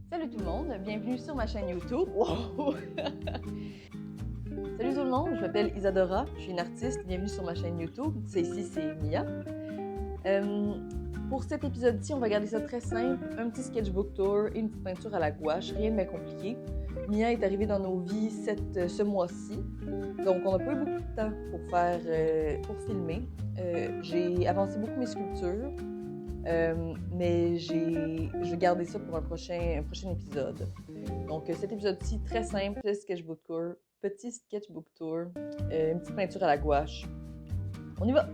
Salut tout le monde, bienvenue sur ma chaîne YouTube. Wow! Salut tout le monde, je m'appelle Isadora, je suis une artiste, bienvenue sur ma chaîne YouTube. C'est Mia. Pour cet épisode-ci, on va garder ça très simple, un petit sketchbook tour et une petite peinture à la gouache, rien de bien compliqué. Mia est arrivée dans nos vies ce mois-ci, donc on n'a pas eu beaucoup de temps pour filmer. J'ai avancé beaucoup mes sculptures. Mais je vais garder ça pour un prochain épisode. Donc, cet épisode-ci, très simple, petit sketchbook tour, une petite peinture à la gouache. On y va!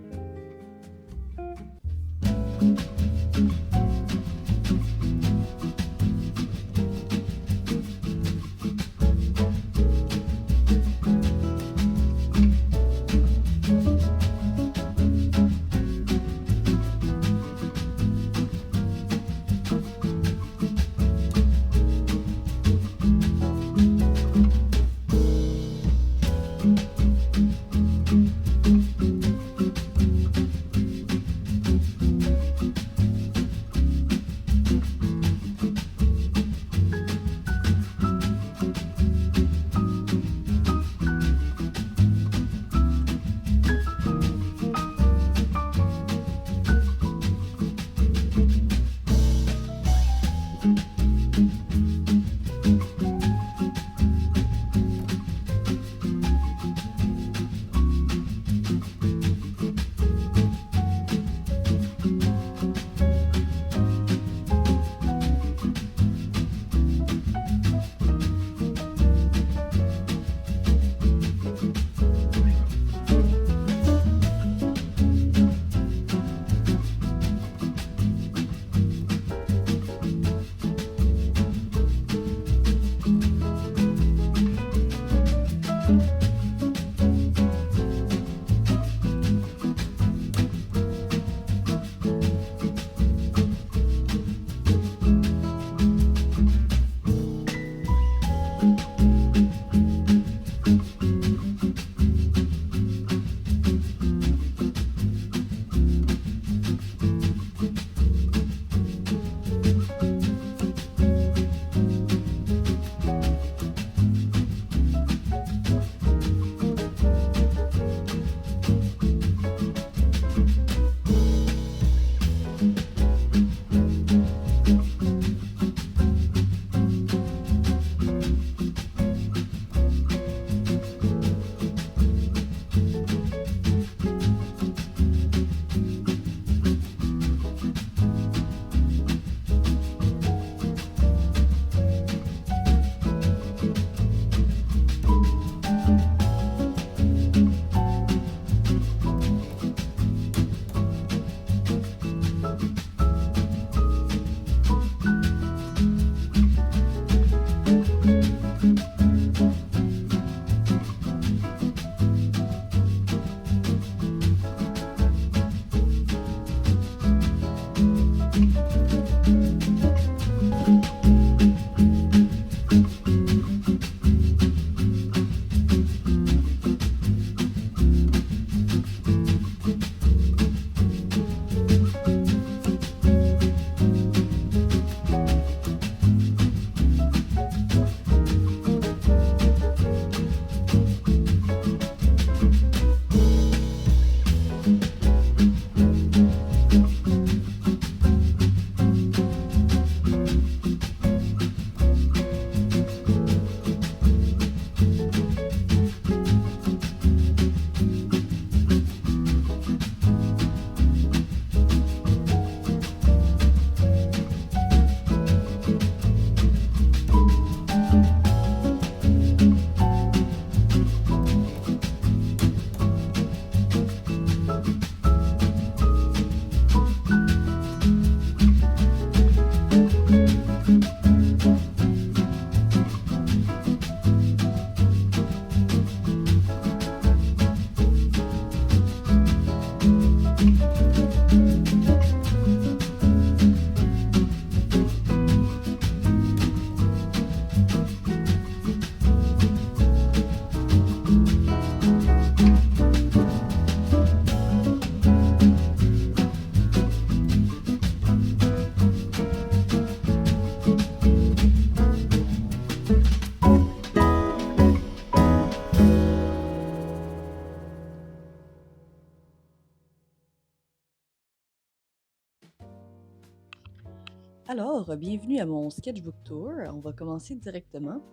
Alors, bienvenue à mon sketchbook tour. On va commencer directement.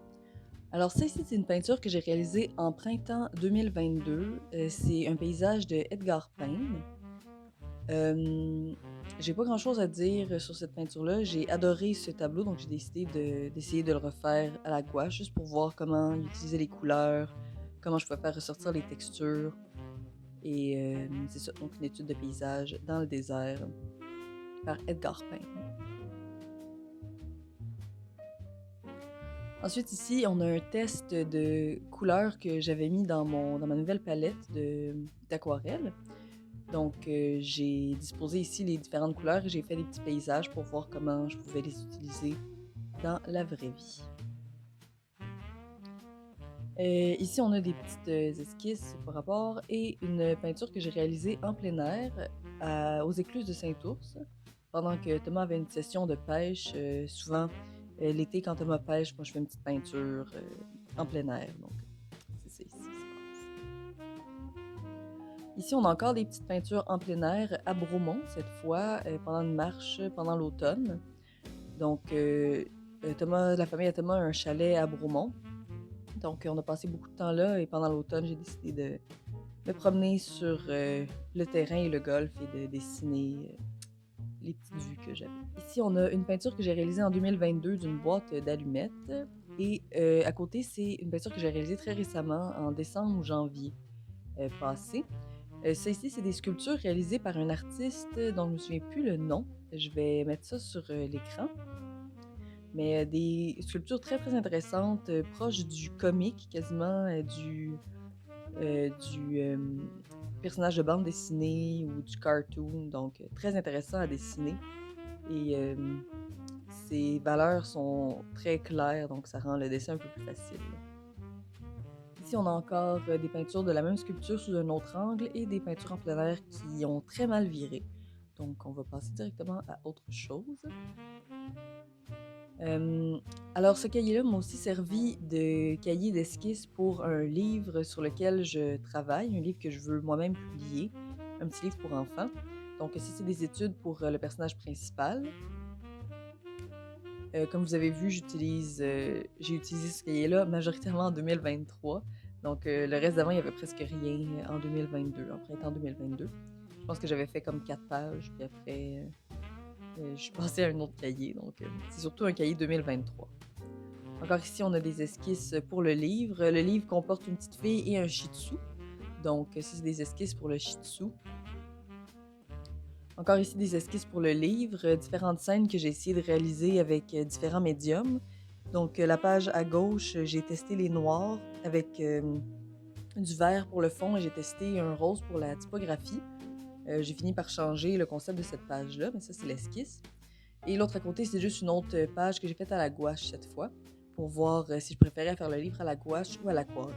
Alors, ça ici, c'est une peinture que j'ai réalisée en printemps 2022. C'est un paysage de Edgar Payne. J'ai pas grand-chose à dire sur cette peinture-là. J'ai adoré ce tableau, donc j'ai décidé d'essayer de le refaire à la gouache, juste pour voir comment utiliser les couleurs, comment je pouvais faire ressortir les textures. Et c'est ça, donc une étude de paysage dans le désert par Edgar Payne. Ensuite, ici, on a un test de couleurs que j'avais mis dans ma nouvelle palette d'aquarelle. Donc, j'ai disposé ici les différentes couleurs et j'ai fait des petits paysages pour voir comment je pouvais les utiliser dans la vraie vie. Ici, on a des petites esquisses par rapport et une peinture que j'ai réalisée en plein air aux écluses de Saint-Ours. Pendant que Thomas avait une session de pêche, souvent l'été, quand Thomas pêche, moi je fais une petite peinture en plein air. Donc, c'est ici qui se passe. Ici, on a encore des petites peintures en plein air à Bromont, cette fois, pendant une marche pendant l'automne. Donc, la famille à Thomas a un chalet à Bromont. Donc, on a passé beaucoup de temps là et pendant l'automne, j'ai décidé de me promener sur le terrain et le golf et de dessiner les petites vues que j'avais. Ici, on a une peinture que j'ai réalisée en 2022 d'une boîte d'allumettes. Et à côté, c'est une peinture que j'ai réalisée très récemment, en décembre ou janvier passé. Ça ici, c'est des sculptures réalisées par un artiste dont je ne me souviens plus le nom. Je vais mettre ça sur l'écran. Mais des sculptures très très intéressantes, proches du comique, quasiment du personnage de bande dessinée ou du cartoon, donc très intéressant à dessiner. Et ses valeurs sont très claires, donc ça rend le dessin un peu plus facile. Ici, on a encore des peintures de la même sculpture sous un autre angle et des peintures en plein air qui ont très mal viré. Donc, on va passer directement à autre chose. Alors, ce cahier-là m'a aussi servi de cahier d'esquisse pour un livre sur lequel je travaille, un livre que je veux moi-même publier, un petit livre pour enfants. Donc, ça, c'est des études pour le personnage principal. Comme vous avez vu, j'ai utilisé ce cahier-là majoritairement en 2023. Donc, le reste d'avant, il n'y avait presque rien en 2022, en printemps 2022. Je pense que j'avais fait comme 4 pages, puis après, je suis passée à un autre cahier. Donc, c'est surtout un cahier 2023. Encore ici, on a des esquisses pour le livre. Le livre comporte une petite fille et un shih tzu. Donc, ça, c'est des esquisses pour le shih tzu. Encore ici, des esquisses pour le livre, différentes scènes que j'ai essayé de réaliser avec différents médiums. Donc, la page à gauche, j'ai testé les noirs avec du vert pour le fond et j'ai testé un rose pour la typographie. J'ai fini par changer le concept de cette page-là, mais ça, c'est l'esquisse. Et l'autre à côté, c'est juste une autre page que j'ai faite à la gouache cette fois, pour voir si je préférais faire le livre à la gouache ou à l'aquarelle.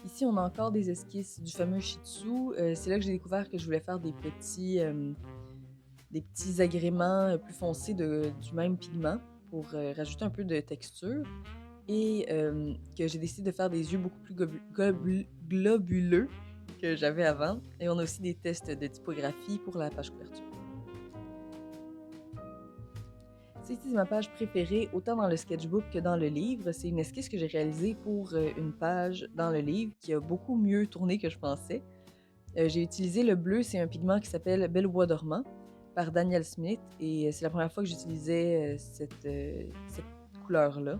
Ici, on a encore des esquisses du fameux Shih Tzu. C'est là que j'ai découvert que je voulais faire des petits agréments plus foncés du même pigment pour rajouter un peu de texture. Et que j'ai décidé de faire des yeux beaucoup plus globuleux que j'avais avant. Et on a aussi des tests de typographie pour la page couverture. C'est ma page préférée, autant dans le sketchbook que dans le livre. C'est une esquisse que j'ai réalisée pour une page dans le livre qui a beaucoup mieux tourné que je pensais. J'ai utilisé le bleu, c'est un pigment qui s'appelle Belle Bois dormant par Daniel Smith et c'est la première fois que j'utilisais cette couleur-là.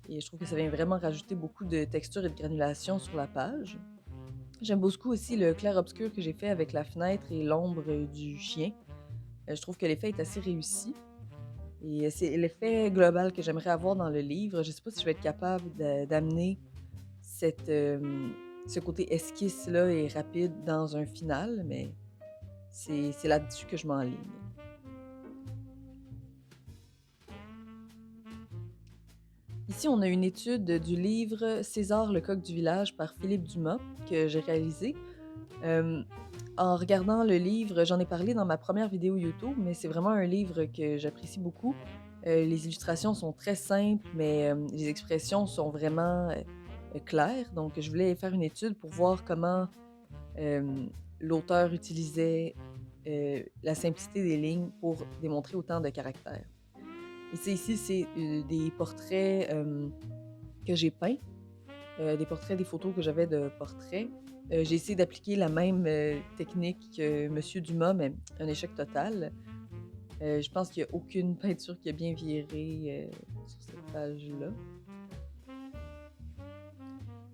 Et je trouve que ça vient vraiment rajouter beaucoup de texture et de granulation sur la page. J'aime beaucoup aussi le clair-obscur que j'ai fait avec la fenêtre et l'ombre du chien. Je trouve que l'effet est assez réussi. Et c'est l'effet global que j'aimerais avoir dans le livre. Je ne sais pas si je vais être capable d'amener ce côté esquisse-là et rapide dans un final, mais c'est là-dessus que je m'enligne. Ici, on a une étude du livre César le coq du village par Philippe Dumas que j'ai réalisé. En regardant le livre, j'en ai parlé dans ma première vidéo YouTube, mais c'est vraiment un livre que j'apprécie beaucoup. Les illustrations sont très simples, mais les expressions sont vraiment claires. Donc, je voulais faire une étude pour voir comment l'auteur utilisait la simplicité des lignes pour démontrer autant de caractère. Et ici, c'est des portraits que j'ai peints, des photos que j'avais de portraits. J'ai essayé d'appliquer la même technique que Monsieur Dumas, mais un échec total. Je pense qu'il n'y a aucune peinture qui a bien viré sur cette page-là.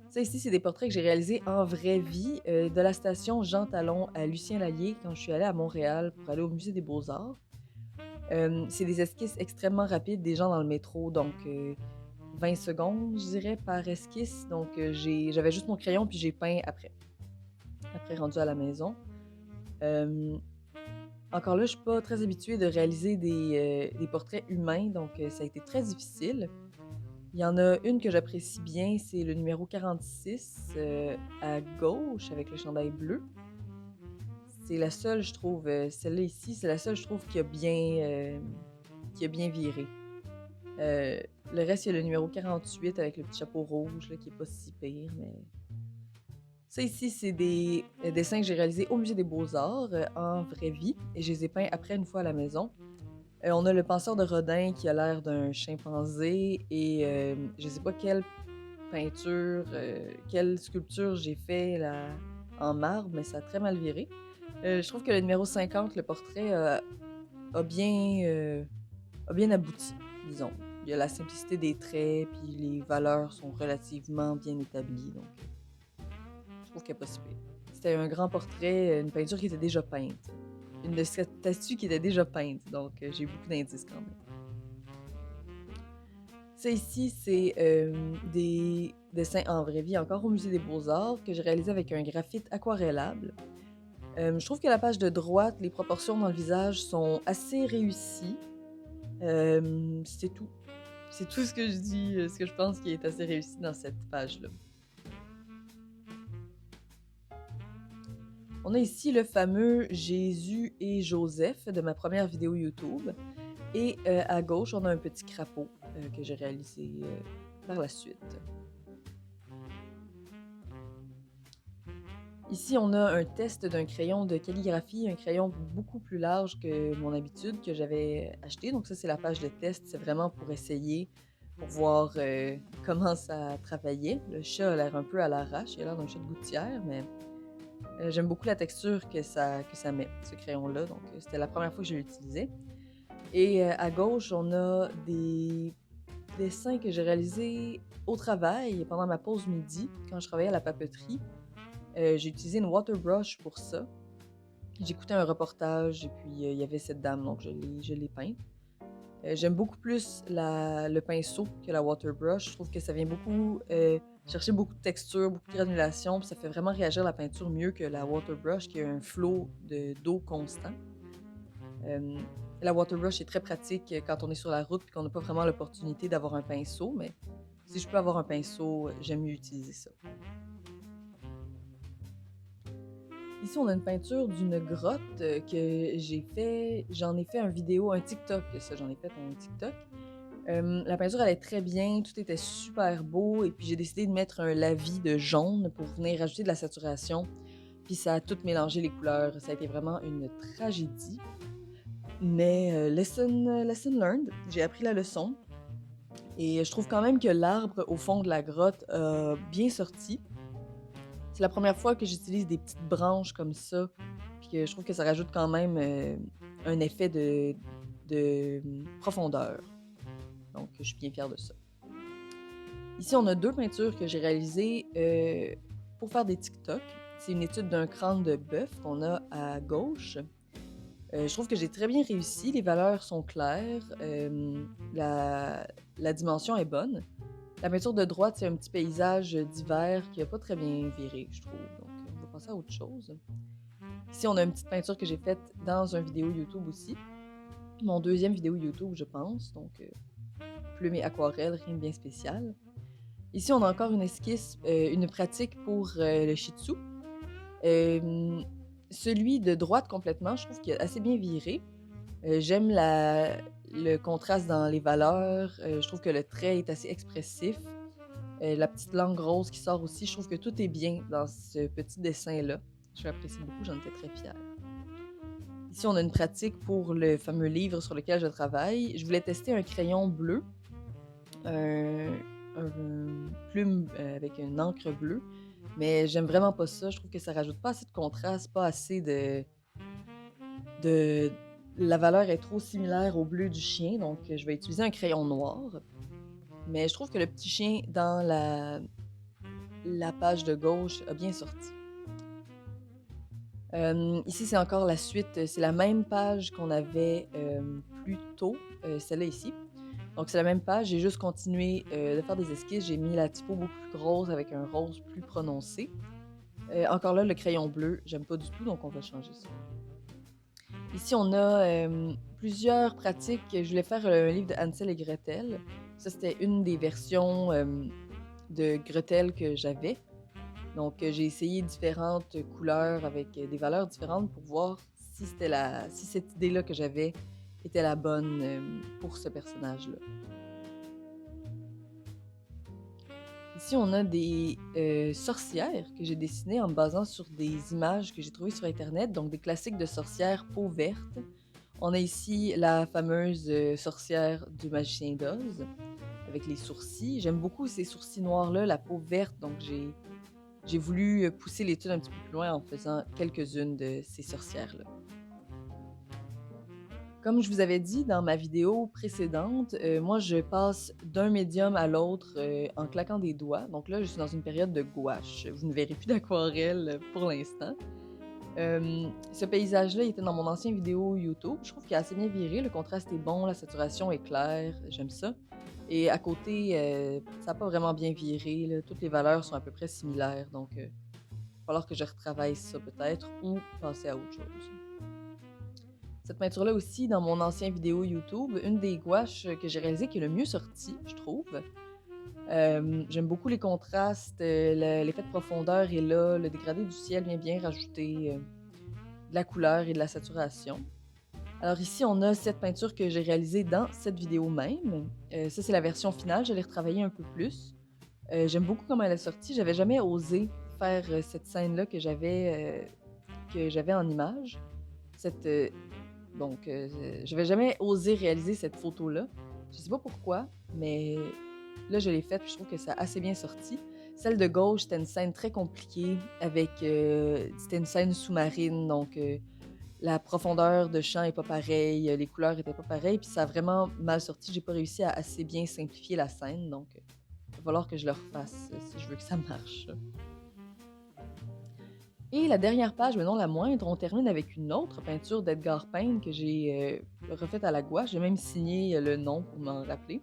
Ça ici, c'est des portraits que j'ai réalisés en vraie vie de la station Jean Talon à Lucien-Lallier quand je suis allée à Montréal pour aller au Musée des Beaux-Arts. C'est des esquisses extrêmement rapides des gens dans le métro, donc 20 secondes, je dirais, par esquisse. Donc j'avais juste mon crayon puis j'ai peint après rendu à la maison. Encore là, je suis pas très habituée de réaliser des portraits humains, donc ça a été très difficile. Il y en a une que j'apprécie bien, c'est le numéro 46 à gauche avec le chandail bleu. C'est la seule, je trouve, celle-là ici, c'est la seule, je trouve, qui a bien viré. Le reste, il y a le numéro 48 avec le petit chapeau rouge, là, qui est pas si pire, mais... Ça ici, c'est des dessins que j'ai réalisés au Musée des Beaux-Arts en vraie vie, et je les ai peints après une fois à la maison. On a le penseur de Rodin qui a l'air d'un chimpanzé et je sais pas quelle peinture, quelle sculpture j'ai fait là, en marbre, mais ça a très mal viré. Je trouve que le numéro 50, le portrait, a bien abouti, disons. Il y a la simplicité des traits, puis les valeurs sont relativement bien établies, donc je trouve qu'elle n'est pas si pire. C'était un grand portrait, une peinture qui était déjà peinte. Une statue qui était déjà peinte, donc j'ai beaucoup d'indices quand même. Ça ici, c'est des dessins en vraie vie, encore au Musée des Beaux-Arts, que j'ai réalisé avec un graphite aquarellable. Je trouve que la page de droite, les proportions dans le visage sont assez réussies. C'est tout. C'est tout ce que je dis, ce que je pense qui est assez réussi dans cette page-là. On a ici le fameux Jésus et Joseph de ma première vidéo YouTube. Et à gauche, on a un petit crapaud que j'ai réalisé par la suite. Ici, on a un test d'un crayon de calligraphie, un crayon beaucoup plus large que mon habitude que j'avais acheté. Donc ça, c'est la page de test. C'est vraiment pour essayer, pour voir comment ça travaillait. Le chat a l'air un peu à l'arrache. Il a l'air d'un chat de gouttière, mais... j'aime beaucoup la texture que ça met, ce crayon-là, donc c'était la première fois que je l'utilisais. Et à gauche, on a des dessins que j'ai réalisés au travail pendant ma pause midi, quand je travaillais à la papeterie. J'ai utilisé une water brush pour ça. J'écoutais un reportage et puis il y avait cette dame, donc je l'ai peinte. J'aime beaucoup plus le pinceau que la water brush. Je trouve que ça vient beaucoup chercher beaucoup de texture, beaucoup de granulation, puis ça fait vraiment réagir la peinture mieux que la water brush qui a un flot d'eau constant. La water brush est très pratique quand on est sur la route et qu'on n'a pas vraiment l'opportunité d'avoir un pinceau, mais si je peux avoir un pinceau, j'aime mieux utiliser ça. Ici, on a une peinture d'une grotte que j'en ai fait un vidéo, un TikTok, ça, j'en ai fait un TikTok. La peinture allait très bien, tout était super beau, et puis j'ai décidé de mettre un lavis de jaune pour venir rajouter de la saturation, puis ça a tout mélangé les couleurs. Ça a été vraiment une tragédie, mais lesson learned, j'ai appris la leçon, et je trouve quand même que l'arbre au fond de la grotte a bien sorti. C'est la première fois que j'utilise des petites branches comme ça, puis que je trouve que ça rajoute quand même un effet de profondeur. Donc, je suis bien fière de ça. Ici, on a deux peintures que j'ai réalisées pour faire des TikTok. C'est une étude d'un crâne de bœuf qu'on a à gauche. Je trouve que j'ai très bien réussi. Les valeurs sont claires. La dimension est bonne. La peinture de droite, c'est un petit paysage d'hiver qui n'a pas très bien viré, je trouve. Donc, on va passer à autre chose. Ici, on a une petite peinture que j'ai faite dans une vidéo YouTube aussi. Mon deuxième vidéo YouTube, je pense. Donc, plume et aquarelle, rien de bien spécial. Ici, on a encore une esquisse, une pratique pour le Shih Tzu. Celui de droite complètement, je trouve qu'il a assez bien viré. J'aime le contraste dans les valeurs. Je trouve que le trait est assez expressif. La petite langue rose qui sort aussi, je trouve que tout est bien dans ce petit dessin-là. Je l'apprécie beaucoup, j'en étais très fière. Ici, on a une pratique pour le fameux livre sur lequel je travaille. Je voulais tester un crayon bleu, un, plume avec une encre bleue, mais j'aime vraiment pas ça. Je trouve que ça rajoute pas assez de contraste, pas assez de... La valeur est trop similaire au bleu du chien, donc je vais utiliser un crayon noir. Mais je trouve que le petit chien dans la page de gauche a bien sorti. Ici, c'est encore la suite. C'est la même page qu'on avait plus tôt, celle-là ici. Donc, c'est la même page. J'ai juste continué de faire des esquisses. J'ai mis la typo beaucoup plus grosse avec un rose plus prononcé. Encore là, le crayon bleu, j'aime pas du tout, donc on va changer ça. Ici, on a plusieurs pratiques. Je voulais faire un livre de Hansel et Gretel. Ça, c'était une des versions de Gretel que j'avais. Donc, j'ai essayé différentes couleurs avec des valeurs différentes pour voir si cette idée-là que j'avais était la bonne pour ce personnage-là. Ici, on a des sorcières que j'ai dessinées en me basant sur des images que j'ai trouvées sur Internet, donc des classiques de sorcières peau verte. On a ici la fameuse sorcière du magicien d'Oz, avec les sourcils. J'aime beaucoup ces sourcils noirs-là, la peau verte, donc j'ai voulu pousser l'étude un petit peu plus loin en faisant quelques-unes de ces sorcières-là. Comme je vous avais dit dans ma vidéo précédente, moi je passe d'un médium à l'autre en claquant des doigts. Donc là, je suis dans une période de gouache. Vous ne verrez plus d'aquarelle pour l'instant. Ce paysage-là était dans mon ancienne vidéo YouTube. Je trouve qu'il a assez bien viré. Le contraste est bon, la saturation est claire. J'aime ça. Et à côté, ça n'a pas vraiment bien viré, là. Toutes les valeurs sont à peu près similaires. Donc, il va falloir que je retravaille ça peut-être ou passer à autre chose. Cette peinture-là aussi, dans mon ancienne vidéo YouTube, une des gouaches que j'ai réalisées qui est le mieux sortie, je trouve. J'aime beaucoup les contrastes, l'effet de profondeur est là, le dégradé du ciel vient bien rajouter de la couleur et de la saturation. Alors ici, on a cette peinture que j'ai réalisée dans cette vidéo même. Ça, c'est la version finale, je l'ai retravaillée un peu plus. J'aime beaucoup comment elle est sortie. J'avais jamais osé faire cette scène-là que j'avais en image. Donc, j'avais jamais osé réaliser cette photo-là. Je sais pas pourquoi, mais là, je l'ai faite et je trouve que ça a assez bien sorti. Celle de gauche, c'était une scène très compliquée c'était une scène sous-marine, donc la profondeur de champ est pas pareille, les couleurs étaient pas pareilles, puis ça a vraiment mal sorti. J'ai pas réussi à assez bien simplifier la scène, donc il va falloir que je le refasse si je veux que ça marche. Et la dernière page, mais non la moindre, on termine avec une autre peinture d'Edgar Payne que j'ai refaite à la gouache. J'ai même signé le nom pour m'en rappeler.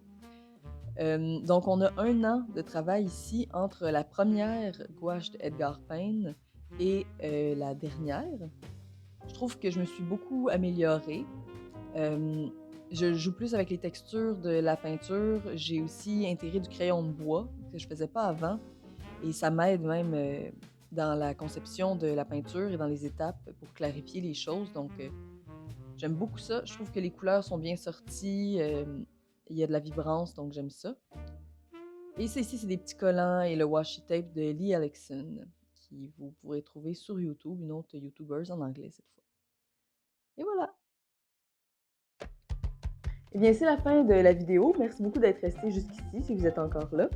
Donc, on a 1 an de travail ici entre la première gouache d'Edgar Payne et la dernière. Je trouve que je me suis beaucoup améliorée. Je joue plus avec les textures de la peinture. J'ai aussi intégré du crayon de bois que je faisais pas avant. Et ça m'aide même dans la conception de la peinture et dans les étapes pour clarifier les choses. Donc, j'aime beaucoup ça. Je trouve que les couleurs sont bien sorties. Il y a de la vibrance, donc j'aime ça. Et ça ici, c'est des petits collants et le washi tape de Lee Alexson, qui vous pourrez trouver sur YouTube, une autre YouTubeuse en anglais cette fois. Et voilà! Eh bien, c'est la fin de la vidéo. Merci beaucoup d'être resté jusqu'ici, si vous êtes encore là.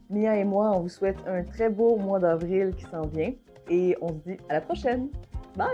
Mia et moi, on vous souhaite un très beau mois d'avril qui s'en vient et on se dit à la prochaine. Bye!